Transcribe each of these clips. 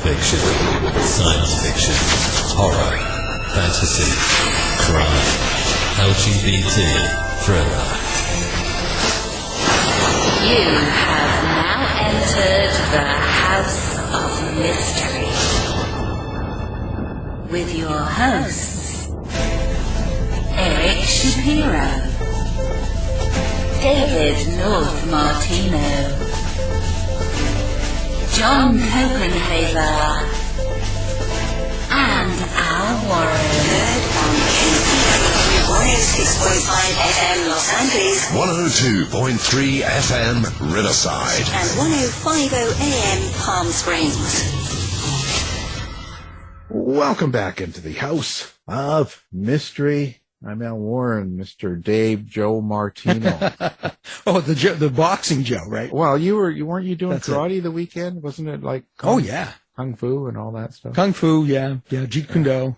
fiction, science fiction, horror, fantasy, crime, LGBT, thriller. You have now entered the House of Mystery with your hosts, Eric Shapiro, David North Martino, John Copenhaver, and Al Warren. Heard on KCW 106.5 FM Los Angeles, 102.3 FM Riverside, and 105.0 AM Palm Springs. Welcome back into the House of Mystery. I'm Al Warren, Mr. Dave Joe Martino. Oh, the boxing Joe, right? Well, weren't you doing karate the weekend? Wasn't it like kung fu and all that stuff? Kung fu, yeah, Jeet Kune Do,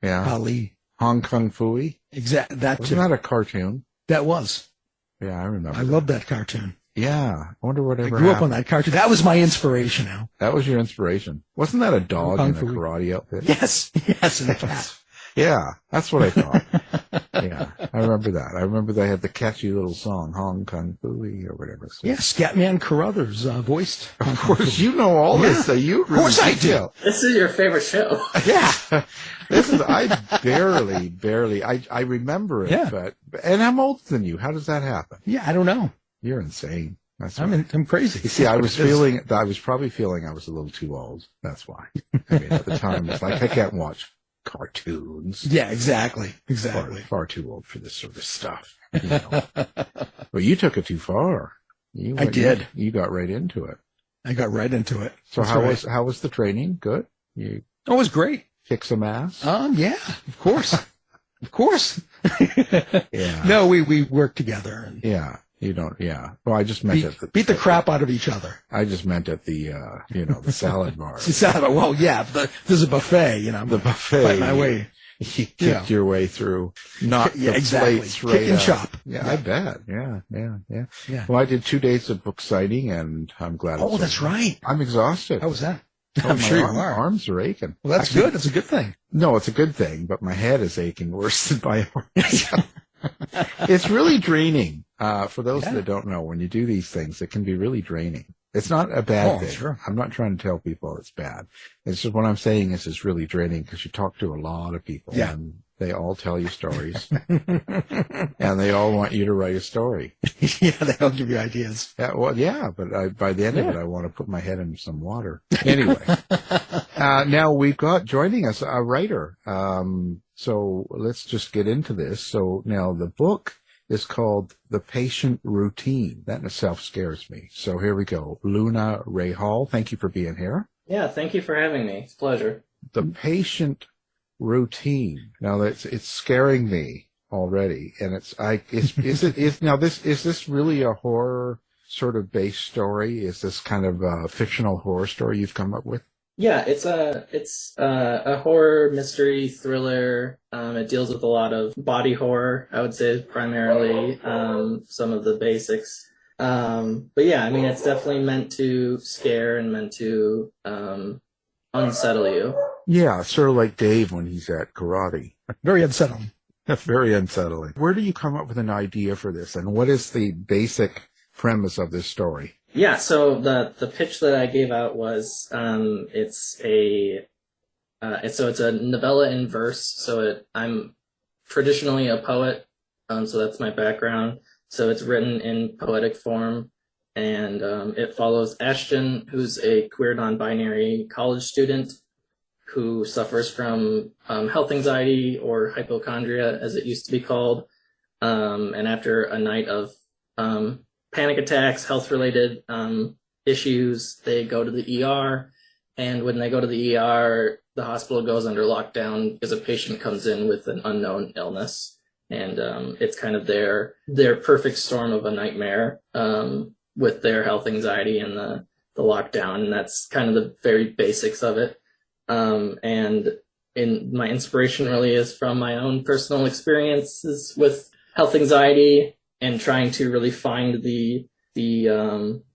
Ali, Hong Kong Fooey. Exactly. Wasn't that a cartoon? That was. Yeah, I remember. I love that cartoon. Yeah, I wonder what ever I grew up on that cartoon. That was my inspiration, Al. That was your inspiration. Wasn't that a dog in a karate outfit? Yes, and a cat. Yeah, that's what I thought. Yeah, I remember that. I remember they had the catchy little song, Hong Kong Fooey or whatever. So. Yeah, Scatman Carruthers voiced. Of course, you know all this. So you of course I do. This is your favorite show. Yeah. I barely, I remember it, and I'm older than you. How does that happen? Yeah, I don't know. You're insane. That's I'm crazy. You see, I was probably feeling I was a little too old. That's why. I mean, at the time, it's like, I can't watch cartoons. Yeah, exactly. Far too old for this sort of stuff. You know. Well, you took it too far. I did. You got right into it. I got right into it. So how was the training? Good? It was great. Kick some ass? Yeah, of course. Of course. Yeah. No, we worked together. And yeah. You don't, yeah. Well, I just meant beat the crap out of each other. I just meant at the, the salad bar. The salad bar. Well, yeah, there's a buffet, The buffet. Fight my way. You kicked your way through, not the exactly. plates right Kick and chop. Yeah, I bet. Yeah. Well, I did 2 days of book signing, and I'm glad. Oh, that's right. I'm exhausted. How was that? I'm sure you are. Arms are aching. Well, that's good. That's a good thing. No, it's a good thing, but my head is aching worse than my arms. It's really draining. For those that don't know, when you do these things, it can be really draining. It's not a bad thing. Sure. I'm not trying to tell people it's bad. It's just what I'm saying is it's really draining because you talk to a lot of people and they all tell you stories and they all want you to write a story. Yeah, they all give you ideas. Yeah, well, yeah, but by the end of it, I want to put my head in some water. Anyway, now we've got joining us a writer. So let's just get into this. So now the book is called The Patient Routine. That in itself scares me. So here we go. Luna Ray Hall, thank you for being here. Yeah, thank you for having me. It's a pleasure. The Patient Routine. Now it's scaring me already. And is this really a horror sort of based story? Is this kind of a fictional horror story you've come up with? Yeah, it's a horror mystery thriller. It deals with a lot of body horror, I would say primarily, some of the basics. But yeah, I mean, it's definitely meant to scare and meant to unsettle you. Yeah, sort of like Dave when he's at karate. Very unsettling. Very unsettling. Where do you come up with an idea for this, and what is the basic premise of this story? Yeah, so the pitch that I gave out was it's a novella in verse. So I'm traditionally a poet, so that's my background. So it's written in poetic form, and it follows Ashton, who's a queer non-binary college student who suffers from health anxiety or hypochondria, as it used to be called. And after a night of panic attacks, health-related issues, they go to the ER. And when they go to the ER, the hospital goes under lockdown because a patient comes in with an unknown illness. And it's kind of their perfect storm of a nightmare with their health anxiety and the lockdown. And that's kind of the very basics of it. And my inspiration really is from my own personal experiences with health anxiety and trying to really find the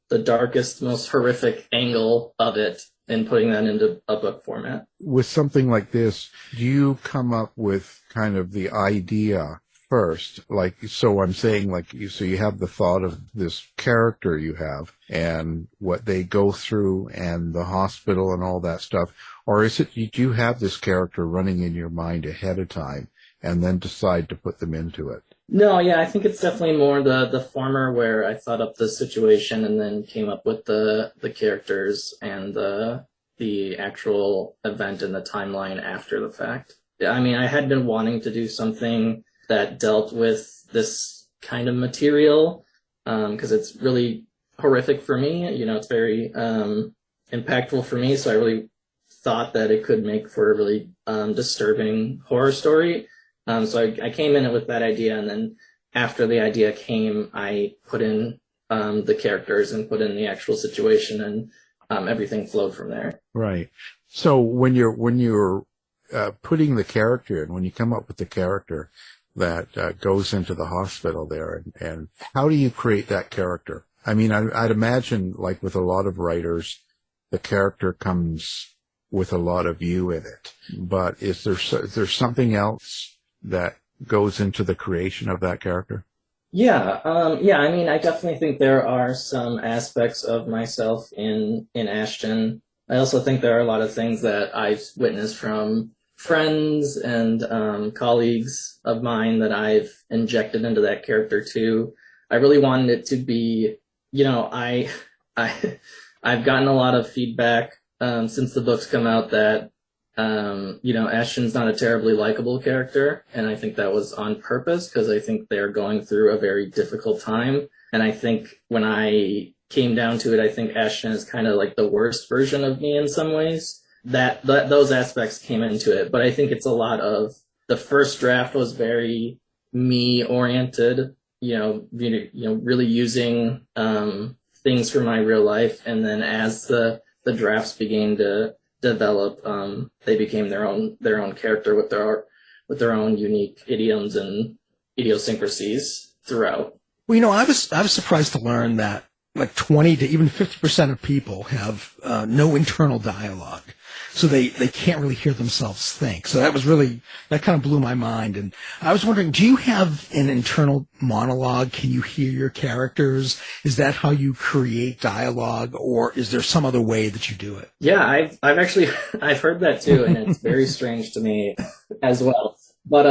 the darkest, most horrific angle of it and putting that into a book format. With something like this, do you come up with kind of the idea first? Like, so I'm saying, like, so you have the thought of this character you have and what they go through and the hospital and all that stuff, or is it, do you have this character running in your mind ahead of time and then decide to put them into it? No, yeah, I think it's definitely more the former, where I thought up the situation and then came up with the characters and the actual event and the timeline after the fact. Yeah, I mean, I had been wanting to do something that dealt with this kind of material because it's really horrific for me. You know, it's very impactful for me, so I really thought that it could make for a really disturbing horror story. So I came in it with that idea, and then after the idea came, I put in the characters and put in the actual situation, and everything flowed from there. Right. So when you're putting the character in, when you come up with the character that goes into the hospital there, and how do you create that character? I mean, I'd imagine, like with a lot of writers, the character comes with a lot of you in it. But is there something else that goes into the creation of that character? Yeah, I mean, I definitely think there are some aspects of myself in Ashton. I also think there are a lot of things that I've witnessed from friends and colleagues of mine that I've injected into that character too. I really wanted it to be, you know, I've gotten a lot of feedback since the book's come out that you know, Ashton's not a terribly likable character, and I think that was on purpose because I think they're going through a very difficult time. And I think when I came down to it, I think Ashton is kind of like the worst version of me in some ways. That those aspects came into it, but I think it's a lot of the first draft was very me oriented. You know, really using things from my real life, and then as the drafts began to develop, they became their own character with their own unique idioms and idiosyncrasies throughout. Well, you know, I was surprised to learn that like 20 to even 50% of people have no internal dialogue, so they can't really hear themselves think. So that kind of blew my mind. And I was wondering, do you have an internal monologue? Can you hear your characters? Is that how you create dialogue, or is there some other way that you do it? Yeah, I've actually I've heard that too, and it's very strange to me as well. But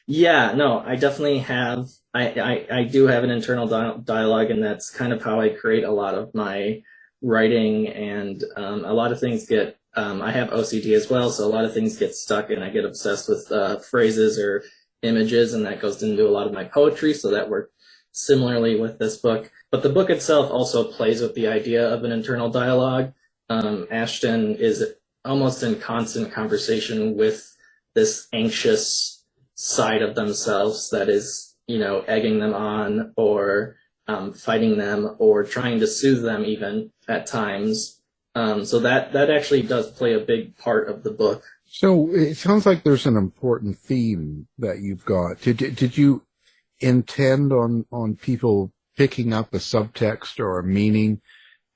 yeah, no, I definitely have. I do have an internal dialogue, and that's kind of how I create a lot of my writing, and a lot of things get. I have OCD as well, so a lot of things get stuck, and I get obsessed with phrases or images, and that goes into a lot of my poetry. So that worked similarly with this book. But the book itself also plays with the idea of an internal dialogue. Ashton is almost in constant conversation with this anxious side of themselves that is, you know, egging them on or fighting them or trying to soothe them even at times. So that actually does play a big part of the book. So it sounds like there's an important theme that you've got. Did you intend on people picking up a subtext or a meaning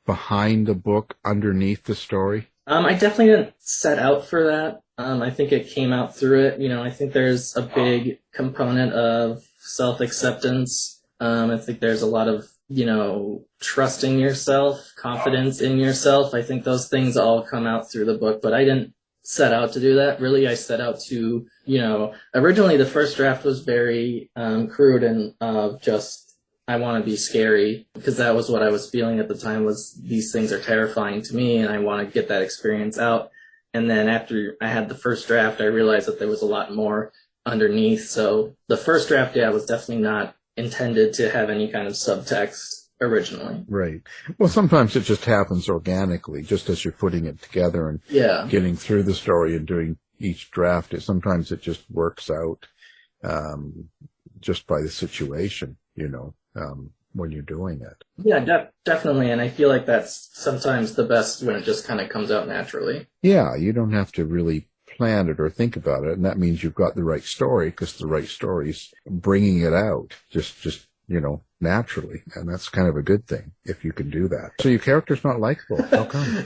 behind the book underneath the story? I definitely didn't set out for that. I think it came out through it. You know, I think there's a big component of self-acceptance. I think there's a lot of, you know, trusting yourself, confidence in yourself. I think those things all come out through the book, but I didn't set out to do that. Really, I set out to, you know, originally the first draft was very crude and just, I want to be scary, because that was what I was feeling at the time, was these things are terrifying to me and I want to get that experience out. And then after I had the first draft, I realized that there was a lot more underneath. So the first draft, yeah, was definitely not intended to have any kind of subtext originally. Right. Well, sometimes it just happens organically, just as you're putting it together and getting through the story and doing each draft. Sometimes it just works out just by the situation, you know, when you're doing it. Yeah, definitely. And I feel like that's sometimes the best, when it just kind of comes out naturally. Yeah, you don't have to really plan it or think about it, and that means you've got the right story, because the right story's bringing it out. Just you know, naturally, and that's kind of a good thing if you can do that. So your character's not likable. How come?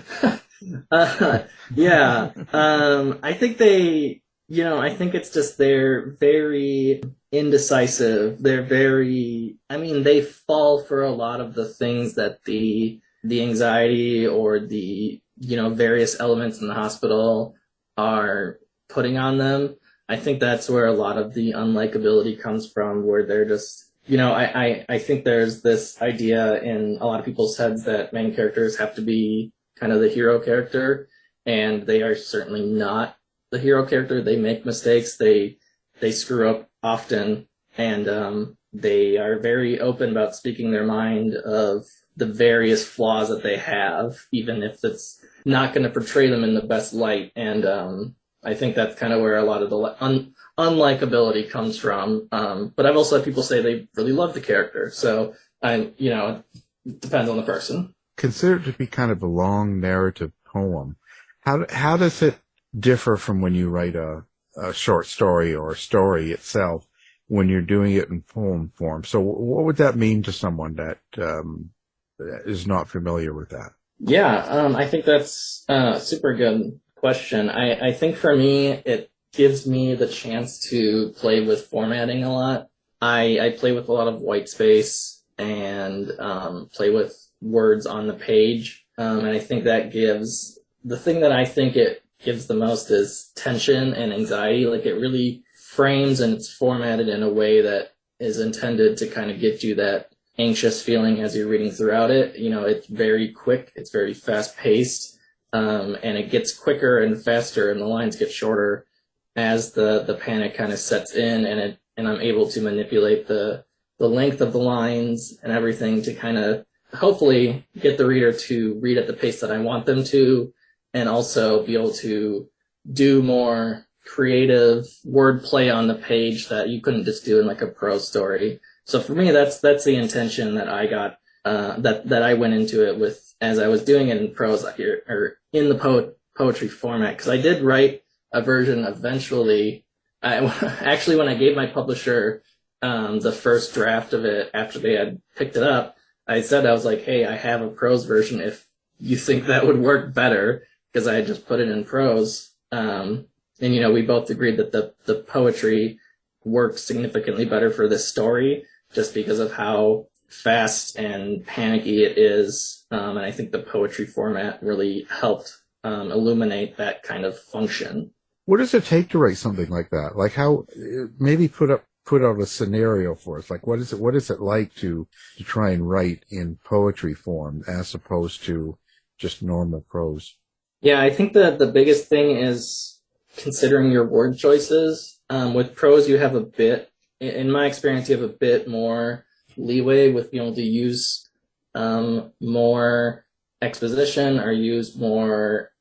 Yeah. I think I think it's just they're very indecisive. They fall for a lot of the things that the anxiety or the, various elements in the hospital are putting on them. I think that's where a lot of the unlikability comes from, where they're just, I think there's this idea in a lot of people's heads that main characters have to be kind of the hero character, and they are certainly not the hero character. They make mistakes, they screw up often, and they are very open about speaking their mind of the various flaws that they have, even if it's not going to portray them in the best light. And I think that's kind of where a lot of the unlikability comes from. But I've also had people say they really love the character. So it depends on the person. Considered to be kind of a long narrative poem. How does it differ from when you write a short story or a story itself when you're doing it in poem form? So what would that mean to someone that is not familiar with that? Yeah, I think that's a super good question. I think for me, it gives me the chance to play with formatting a lot. I play with a lot of white space and play with words on the page. And I think that gives, the thing that I think it gives the most is tension and anxiety. Like, it really frames and it's formatted in a way that is intended to kind of get you that anxious feeling as you're reading throughout it. It's very quick, it's very fast paced, and it gets quicker and faster, and the lines get shorter as the panic kind of sets in, and I'm able to manipulate the length of the lines and everything to kind of hopefully get the reader to read at the pace that I want them to, and also be able to do more creative wordplay on the page that you couldn't just do in like a prose story. So for me, that's the intention that I got, that I went into it with as I was doing it in prose here, or in the poetry format. Because I did write a version eventually. Actually, when I gave my publisher the first draft of it after they had picked it up, I was like, hey, I have a prose version if you think that would work better, because I had just put it in prose. And we both agreed that the poetry works significantly better for this story, just because of how fast and panicky it is. And I think the poetry format really helped illuminate that kind of function. What does it take to write something like that? Like, how, maybe put out a scenario for us. Like, what is it like to try and write in poetry form as opposed to just normal prose? Yeah, I think that the biggest thing is considering your word choices. With prose, you have in my experience, you have a bit more leeway with being able to use more exposition or use more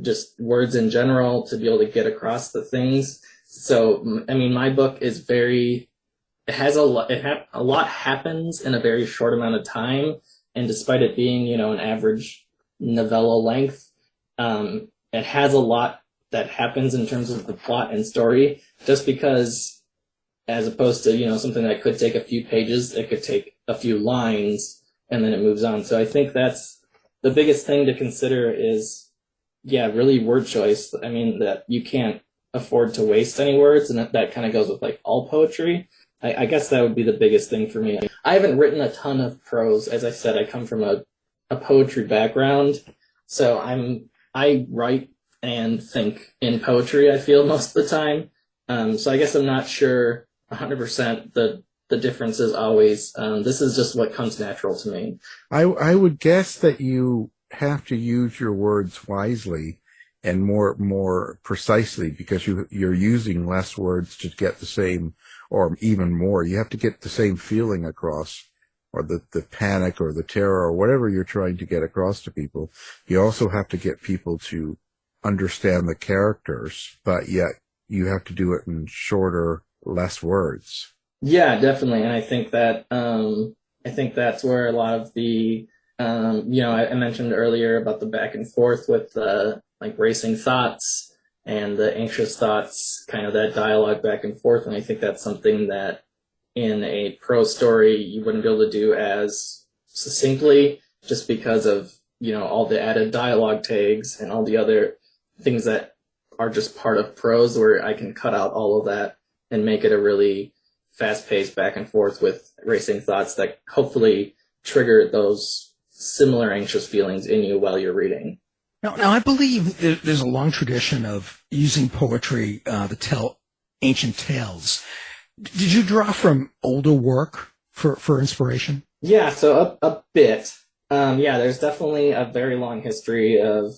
just words in general to be able to get across the things. So, my book is it has a lot happens in a very short amount of time. And despite it being, an average novella length, it has a lot that happens in terms of the plot and story, just because, as opposed to, something that could take a few pages, it could take a few lines and then it moves on. So I think that's the biggest thing to consider is, really word choice. That you can't afford to waste any words, and that kind of goes with like all poetry. I guess that would be the biggest thing for me. I haven't written a ton of prose. As I said, I come from a poetry background, so I write and think in poetry, I feel, most of the time. So I guess I'm not sure 100% the difference is always, this is just what comes natural to me. I would guess that you have to use your words wisely and more precisely, because you're using less words to get the same, or even more. You have to get the same feeling across, or the panic or the terror or whatever you're trying to get across to people. You also have to get people to understand the characters, but yet you have to do it in shorter, less words. Yeah, definitely. And I think that that's where a lot of the I mentioned earlier about the back and forth with like racing thoughts and the anxious thoughts, kind of that dialogue back and forth. And I think that's something that in a prose story you wouldn't be able to do as succinctly, just because of, all the added dialogue tags and all the other things that are just part of prose, where I can cut out all of that and make it a really fast-paced back and forth with racing thoughts that hopefully trigger those similar anxious feelings in you while you're reading. Now I believe there's a long tradition of using poetry to tell ancient tales. Did you draw from older work for inspiration? Yeah, so a bit. There's definitely a very long history of,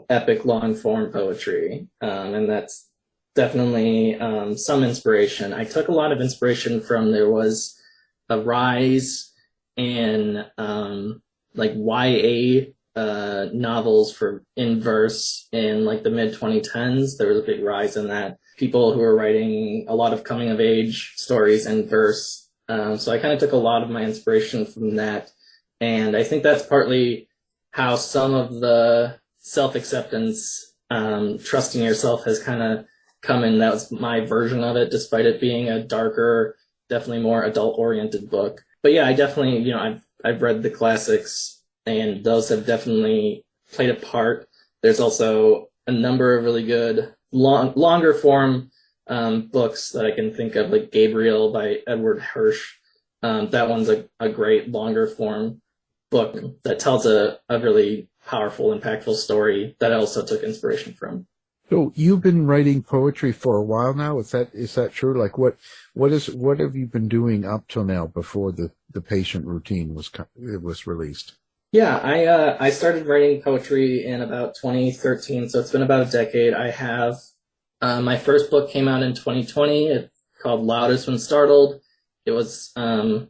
epic long-form poetry, and that's definitely some inspiration. I took a lot of inspiration from, there was a rise in YA novels in verse in the mid-2010s. There was a big rise in that. People who were writing a lot of coming-of-age stories in verse. So I kind of took a lot of my inspiration from that. And I think that's partly how some of the self-acceptance, trusting yourself has kind of come in. That was my version of it, despite it being a darker, definitely more adult-oriented book. But yeah, I definitely, I've read the classics, and those have definitely played a part. There's also a number of really good longer form books that I can think of, like Gabriel by Edward Hirsch. That one's a great longer form book that tells a really powerful, impactful story that I also took inspiration from. So you've been writing poetry for a while now. Is that true? Like what have you been doing up till now before the patient routine was released? Yeah, I started writing poetry in about 2013, so it's been about a decade. I have my first book came out in 2020. It's called Loudest When Startled. It was a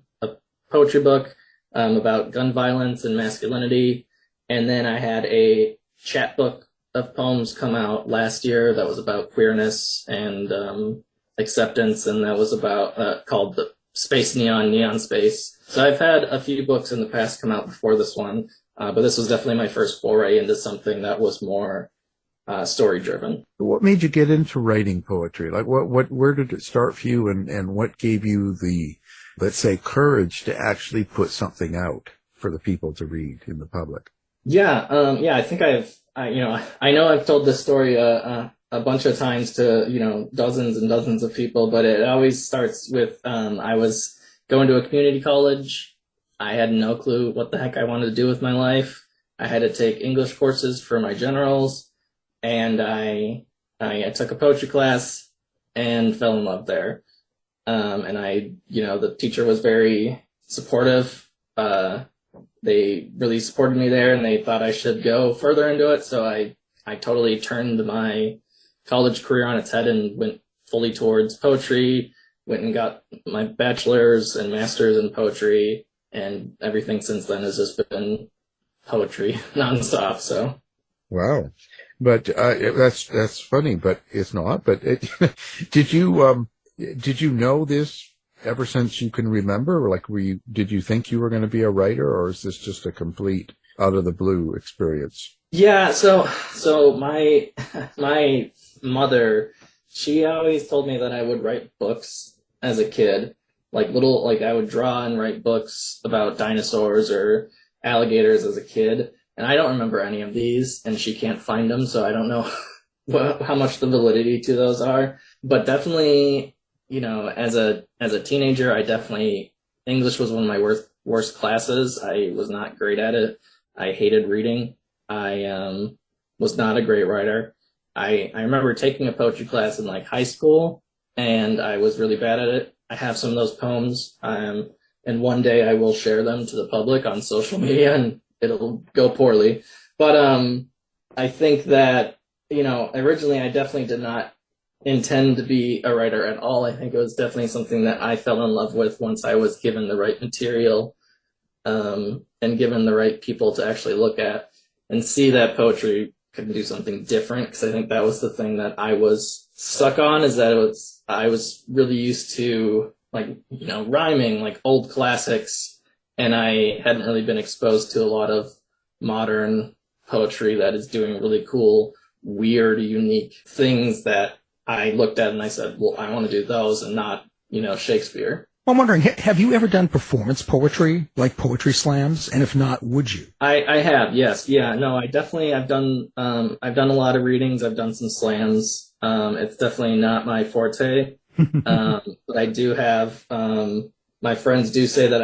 poetry book about gun violence and masculinity. And then I had a chapbook of poems come out last year that was about queerness and acceptance, and that was about called the Space Neon Space. So I've had a few books in the past come out before this one, but this was definitely my first foray into something that was more story driven. What made you get into writing poetry? Like where did it start for you, and what gave you the, let's say, courage to actually put something out for the people to read in the public? Yeah, I think I know I've told this story a bunch of times to, dozens and dozens of people, but it always starts with, I was going to a community college. I had no clue what the heck I wanted to do with my life. I had to take English courses for my generals, and I took a poetry class and fell in love there. And the teacher was very supportive. They really supported me there, and they thought I should go further into it. So I totally turned my college career on its head and went fully towards poetry, went and got my bachelor's and master's in poetry, and everything since then has just been poetry nonstop. So. Wow. But that's funny, but it's not. But did you know this ever since you can remember? Or did you think you were going to be a writer, or is this just a complete out of the blue experience? Yeah, so my mother, she always told me that I would write books as a kid, I would draw and write books about dinosaurs or alligators as a kid, and I don't remember any of these, and she can't find them, so I don't know how much the validity to those are. But definitely, as a teenager, English was one of my worst classes. I was not great at it. I hated reading. I was not a great writer. I remember taking a poetry class in high school, and I was really bad at it. I have some of those poems, and one day I will share them to the public on social media, and it'll go poorly. But I think that, originally I definitely did not intend to be a writer at all. I think it was definitely something that I fell in love with once I was given the right material, and given the right people to actually look at and see that poetry could do something different. Because I think that was the thing that I was stuck on, is that I was really used to rhyming old classics, and I hadn't really been exposed to a lot of modern poetry that is doing really cool, weird, unique things that I looked at and I said, well, I want to do those and not, Shakespeare. I'm wondering, have you ever done performance poetry, like poetry slams? And if not, would you? I have, yes. Yeah, no, I've done a lot of readings. I've done some slams. It's definitely not my forte. But I do have, my friends do say that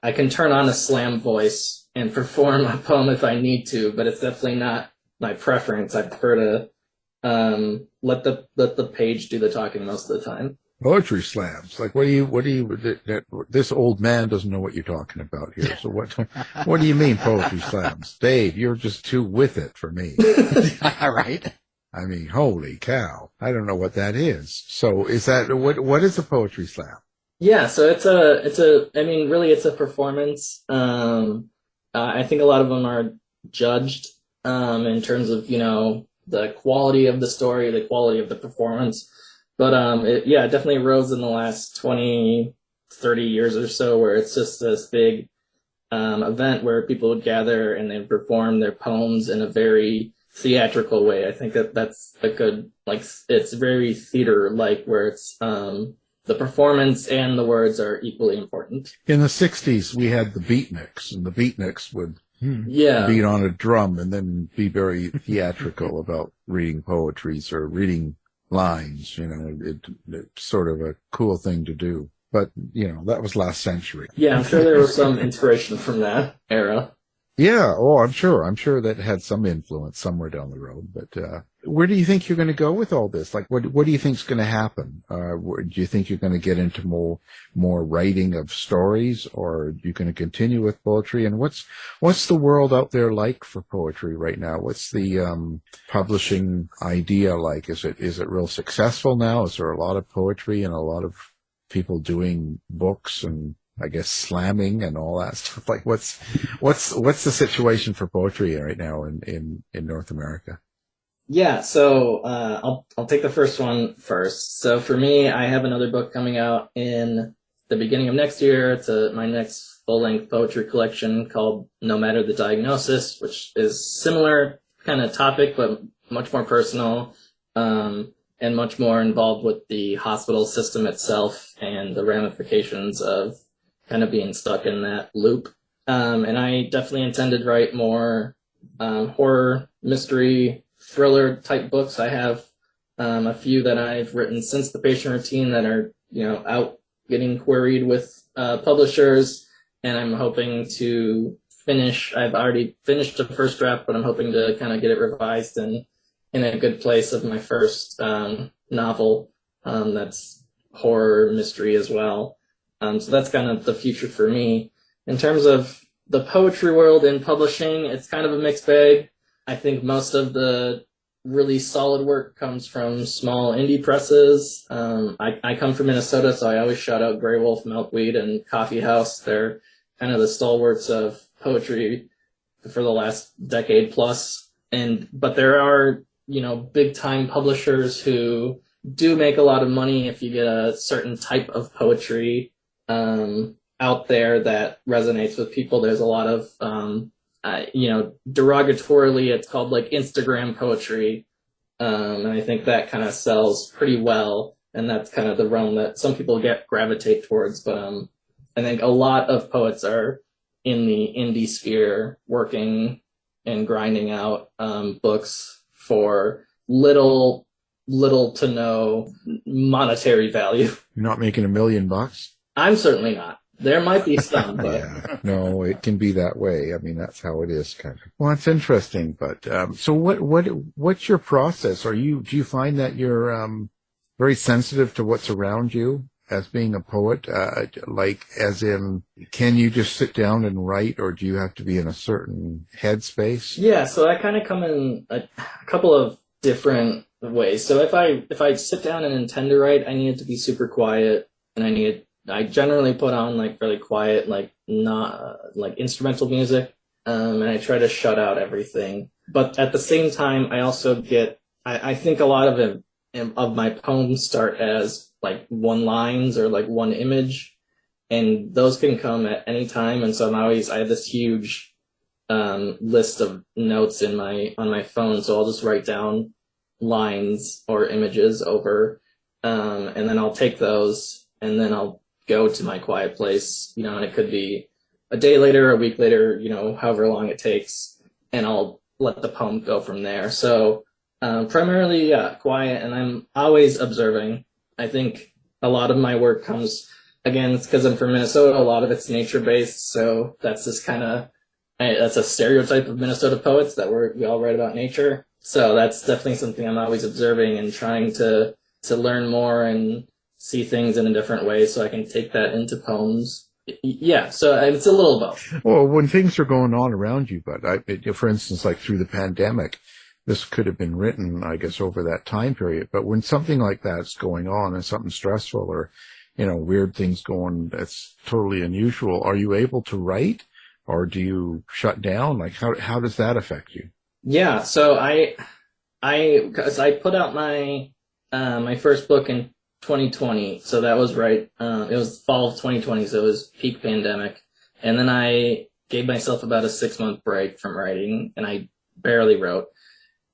I can turn on a slam voice and perform a poem if I need to, but it's definitely not my preference. I prefer to, let the page do the talking most of the time. Poetry slams. Like, this old man doesn't know what you're talking about here. So what do you mean poetry slams? Dave, you're just too with it for me. All right. I mean, holy cow. I don't know what that is. So what is a poetry slam? Yeah, so it's a performance. I think a lot of them are judged, in terms of, the quality of the story, the quality of the performance. But it definitely rose in the last 20, 30 years or so, where it's just this big event where people would gather and then perform their poems in a very theatrical way. I think that's a good, it's very theater-like, where it's the performance and the words are equally important. In the 60s, we had the beatniks, and the beatniks would beat on a drum and then be very theatrical about reading poetries or reading lines. It's sort of a cool thing to do. But, that was last century. Yeah, I'm sure there was some inspiration from that era. Yeah, I'm sure. I'm sure that had some influence somewhere down the road. But where do you think you're going to go with all this? Like, what do you think's going to happen? Do you think you're going to get into more writing of stories, or are you going to continue with poetry? And what's the world out there like for poetry right now? What's the publishing idea like? Is it real successful now? Is there a lot of poetry and a lot of people doing books and, I guess, slamming and all that stuff? Like, what's the situation for poetry right now in North America? Yeah, so I'll take the first one first. So for me, I have another book coming out in the beginning of next year. It's my next full-length poetry collection called No Matter the Diagnosis, which is similar kind of topic, but much more personal, and much more involved with the hospital system itself and the ramifications of kind of being stuck in that loop. And I definitely intended to write more horror, mystery, thriller type books. I have a few that I've written since The Patient Routine that are, out getting queried with publishers, and I'm hoping to finish. I've already finished the first draft, but I'm hoping to kind of get it revised and in a good place of my first novel that's horror, mystery as well. So that's kind of the future for me. In terms of the poetry world in publishing, it's kind of a mixed bag. I think most of the really solid work comes from small indie presses. I come from Minnesota, so I always shout out Grey Wolf, Milkweed, and Coffee House. They're kind of the stalwarts of poetry for the last decade plus. But there are, big time publishers who do make a lot of money if you get a certain type of poetry out there that resonates with people. There's a lot of derogatorily, it's called like Instagram poetry. And I think that kind of sells pretty well. And that's kind of the realm that some people gravitate towards. But I think a lot of poets are in the indie sphere working and grinding out books for little to no monetary value. You're not making $1 million? I'm certainly not. There might be some, but yeah, no, it can be that way. I mean, that's how it is, kind of. Well, it's interesting, but so what's your process? Do you find that you're very sensitive to what's around you as being a poet? Like, as in, can you just sit down and write, or do you have to be in a certain headspace? Yeah, so I kind of come in a couple of different ways. So if I sit down and intend to write, I need it to be super quiet, and I generally put on like really quiet, like not like instrumental music, and I try to shut out everything. But at the same time, I also I think a lot of my poems start as like one lines or like one image, and those can come at any time. And so I have this huge list of notes on my phone, so I'll just write down lines or images over, and then I'll take those and then I'll go to my quiet place, and it could be a day later, a week later, however long it takes, and I'll let the poem go from there. So primarily, quiet, and I'm always observing. I think a lot of my work comes, again, it's because I'm from Minnesota, a lot of it's nature-based, so that's just that's a stereotype of Minnesota poets that we all write about nature. So that's definitely something I'm always observing and trying to learn more and see things in a different way so I can take that into poems. Yeah, so it's a little both. Well, when things are going on around you, but for instance, like through the pandemic, this could have been written, I guess, over that time period. But when something like that's going on and something stressful or, weird things going that's totally unusual, are you able to write or do you shut down? Like, how does that affect you? Yeah, so because I put out my my first book in 2020, so that was right. It was fall of 2020, so it was peak pandemic, and then I gave myself about a 6-month break from writing, and I barely wrote.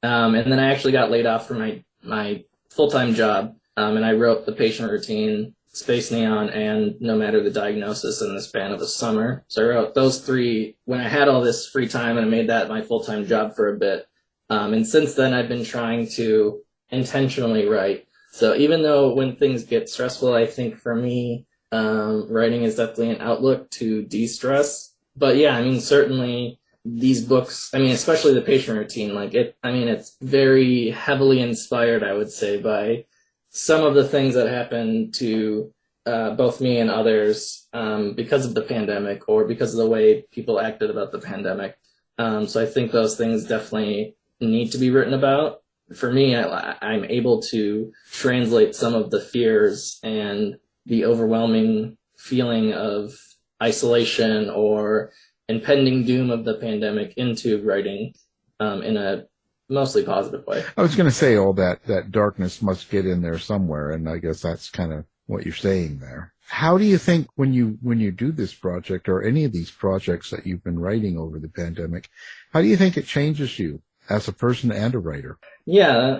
And then I actually got laid off from my full-time job, and I wrote The Patient Routine, Space Neon, and No Matter the Diagnosis in the span of a summer. So I wrote those 3 when I had all this free time, and I made that my full-time job for a bit. And since then, I've been trying to intentionally write. So even though when things get stressful, I think for me, writing is definitely an outlook to de-stress. But yeah, certainly these books, especially The Patient Routine, it's very heavily inspired, I would say, by some of the things that happened to both me and others because of the pandemic or because of the way people acted about the pandemic. So I think those things definitely need to be written about. For me, I'm able to translate some of the fears and the overwhelming feeling of isolation or impending doom of the pandemic into writing in a mostly positive way. I was going to say all that darkness must get in there somewhere, and I guess that's kind of what you're saying there. How do you think when you do this project or any of these projects that you've been writing over the pandemic, how do you think it changes you as a person and a writer? Yeah,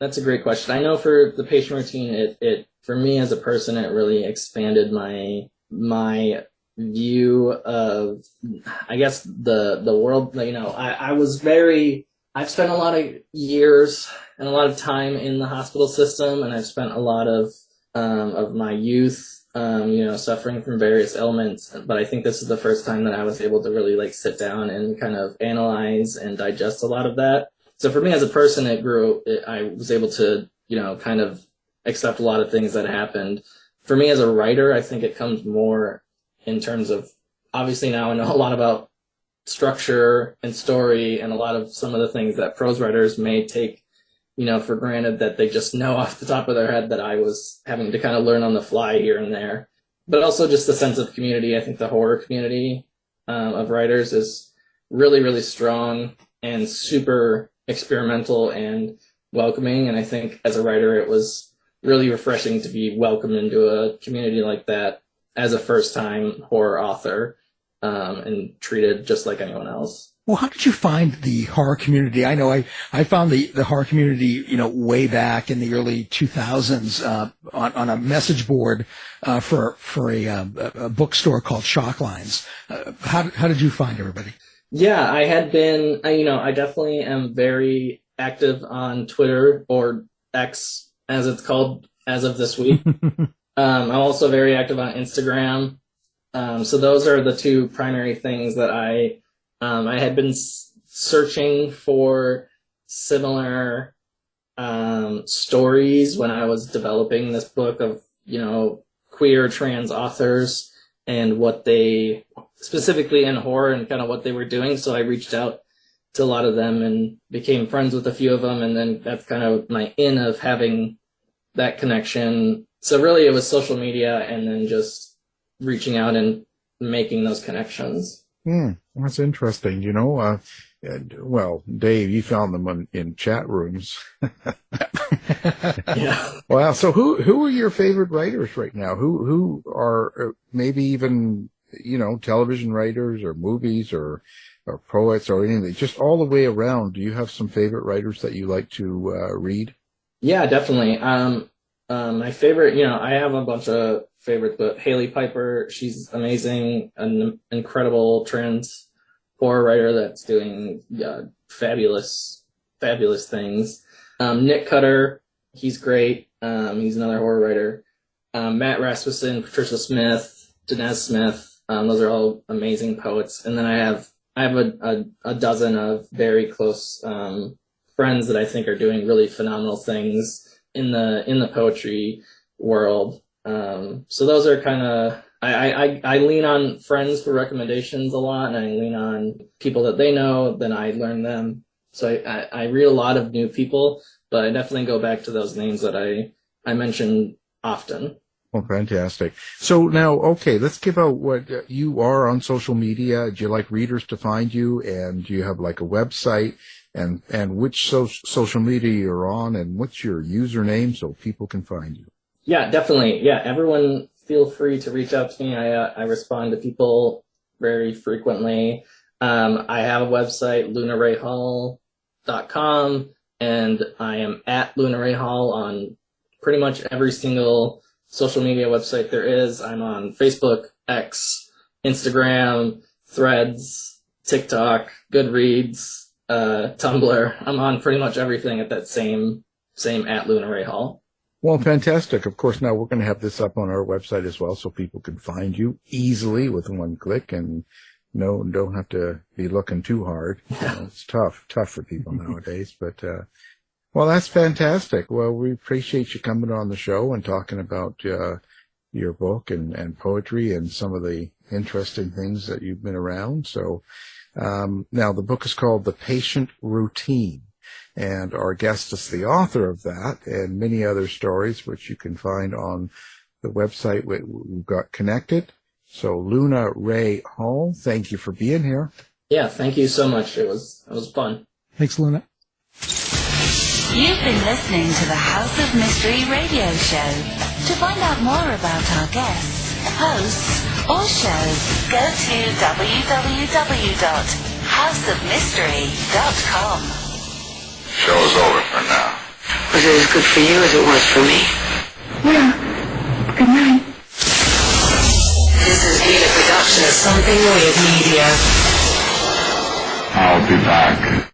that's a great question. I know for The Patient Routine, it for me as a person, it really expanded my view of, I guess, the world. I've spent a lot of years and a lot of time in the hospital system, and I've spent a lot of my youth, suffering from various ailments. But I think this is the first time that I was able to really sit down and kind of analyze and digest a lot of that. So for me as a person, I was able to, kind of accept a lot of things that happened. For me as a writer, I think it comes more in terms of, obviously now I know a lot about structure and story and a lot of some of the things that prose writers may take, for granted that they just know off the top of their head that I was having to kind of learn on the fly here and there. But also just the sense of community. I think the horror community of writers is really, really strong and super experimental and welcoming. And I think as a writer, it was really refreshing to be welcomed into a community like that as a first-time horror author and treated just like anyone else. Well, how did you find the horror community? I know I found the horror community, way back in the early 2000s on a message board for a bookstore called Shocklines. How did you find everybody? Yeah, I had been, I definitely am very active on Twitter, or X as it's called as of this week. I'm also very active on Instagram. So those are the 2 primary things that I had been searching for similar stories when I was developing this book of, queer trans authors and what they, specifically in horror, and kind of what they were doing. So I reached out to a lot of them and became friends with a few of them. And then that's kind of my in of having that connection. So really it was social media and then just reaching out and making those connections. That's interesting. Well, Dave, you found them in chat rooms. Yeah. Wow. So who are your favorite writers right now? Who are maybe even, television writers or movies or poets or anything, just all the way around? Do you have some favorite writers that you like to read? Yeah, definitely. My favorite, I have a bunch of favorites, but Hailey Piper, she's amazing, an incredible trans horror writer that's doing fabulous things. Nick Cutter, he's great. He's another horror writer. Matt Rasmussen, Patricia Smith, Dinesh Smith. Those are all amazing poets. And then I have a dozen of very close friends that I think are doing really phenomenal things in the poetry world. So those are kind of, I lean on friends for recommendations a lot, and I lean on people that they know, then I learn them. So I read a lot of new people, but I definitely go back to those names that I mention often. Oh, fantastic. So now, okay, let's give out what you are on social media. Do you like readers to find you? And do you have like a website? And which social media you're on? And what's your username so people can find you? Yeah, definitely. Yeah, everyone feel free to reach out to me. I respond to people very frequently. I have a website, lunarayhall.com, and I am at lunarayhall on pretty much every single social media website there is. I'm on Facebook, X, Instagram, Threads, TikTok, Goodreads, Tumblr. I'm on pretty much everything at that same at lunarayhall. Well, fantastic. Of course, now we're going to have this up on our website as well so people can find you easily with one click and don't have to be looking too hard. It's tough for people nowadays, but, well, that's fantastic. Well, we appreciate you coming on the show and talking about your book and poetry and some of the interesting things that you've been around. So now the book is called The Patient Routine, and our guest is the author of that and many other stories, which you can find on the website we've got connected. So Luna Ray Hall, thank you for being here. Yeah, thank you so much. It was fun. Thanks, Luna. You've been listening to the House of Mystery radio show. To find out more about our guests, hosts, or shows, go to www.houseofmystery.com. Show's over for now. Was it as good for you as it was for me? Yeah. Good night. This has been a production of Something Weird Media. I'll be back.